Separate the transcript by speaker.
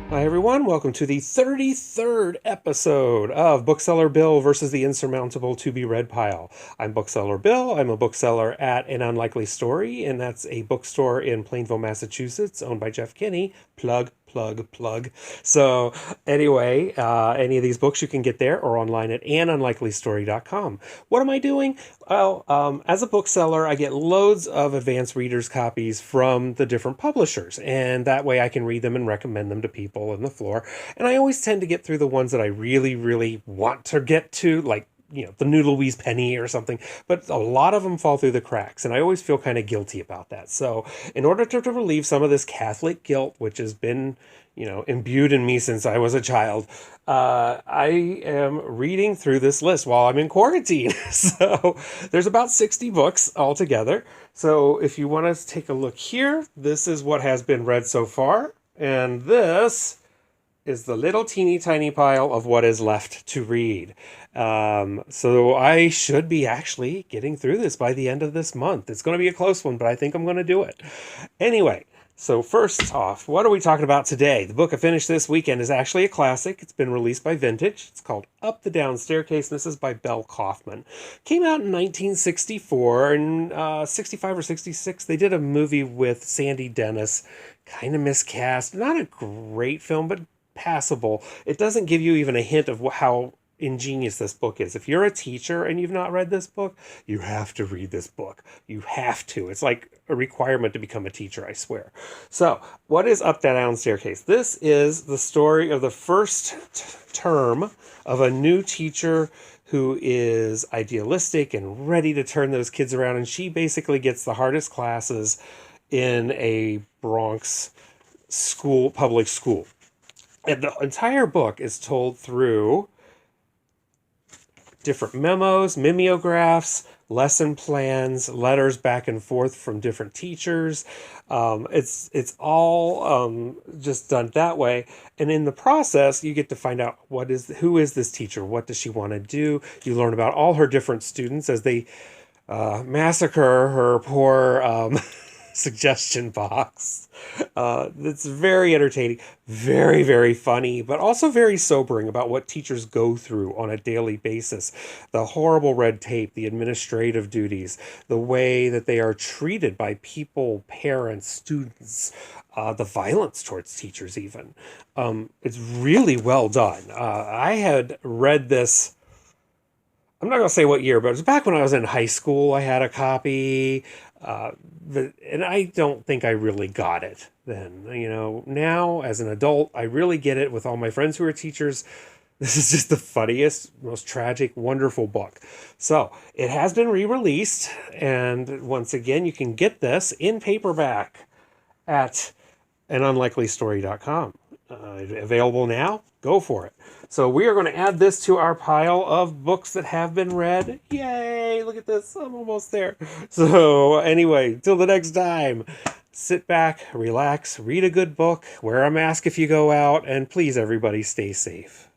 Speaker 1: Hi everyone, welcome to the 33rd episode of Bookseller Bill versus the Insurmountable to be read pile. I'm Bookseller Bill. I'm a bookseller at An Unlikely Story, and that's a bookstore in Plainville, Massachusetts, owned by Jeff Kinney. Plug, plug, plug. So anyway, any of these books you can get there or online at anunlikelystory.com. What am I doing? Well, as a bookseller, I get loads of advanced readers copies from the different publishers, and that way I can read them and recommend them to people on the floor. And I always tend to get through the ones that I really, really want to get to, like the New Louise Penny or something, but a lot of them fall through the cracks, and I always feel kind of guilty about that. So in order to relieve some of this Catholic guilt, which has been, imbued in me since I was a child, I am reading through this list while I'm in quarantine. So there's about 60 books altogether. So if you want to take a look here, this is what has been read so far, and this is the little teeny tiny pile of what is left to read. So I should be actually getting through this by the end of this month. It's going to be a close one, but I think I'm going to do it. Anyway, so first off, what are we talking about today? The book I finished this weekend is actually a classic. It's been released by Vintage. It's called Up the Down Staircase, and this is by Belle Kaufman. Came out in 1964, and 65 or 66, they did a movie with Sandy Dennis. Kind of miscast. Not a great film, but passable. It doesn't give you even a hint of how ingenious this book is. If you're a teacher and you've not read this book, you have to read this book. You have to. It's like a requirement to become a teacher, I swear. So, what is Up That Down Staircase? This is the story of the first term of a new teacher who is idealistic and ready to turn those kids around, and she basically gets the hardest classes in a Bronx public school. And the entire book is told through different memos, mimeographs, lesson plans, letters back and forth from different teachers. It's all just done that way. And in the process, you get to find out who is this teacher? What does she want to do? You learn about all her different students as they massacre her poor suggestion box. It's very entertaining, very, very funny, but also very sobering about what teachers go through on a daily basis. The horrible red tape, the administrative duties, the way that they are treated by people, parents, students, the violence towards teachers even. It's really well done. I had read this, I'm not going to say what year, but it was back when I was in high school. I had a copy. And I don't think I really got it then. Now as an adult, I really get it with all my friends who are teachers. This is just the funniest, most tragic, wonderful book. So it has been re-released. And once again, you can get this in paperback at anunlikelystory.com. Available now? Go for it. So we are going to add this to our pile of books that have been read. Yay! Look at this. I'm almost there. So anyway, till the next time, sit back, relax, read a good book, wear a mask if you go out, and please, everybody, stay safe.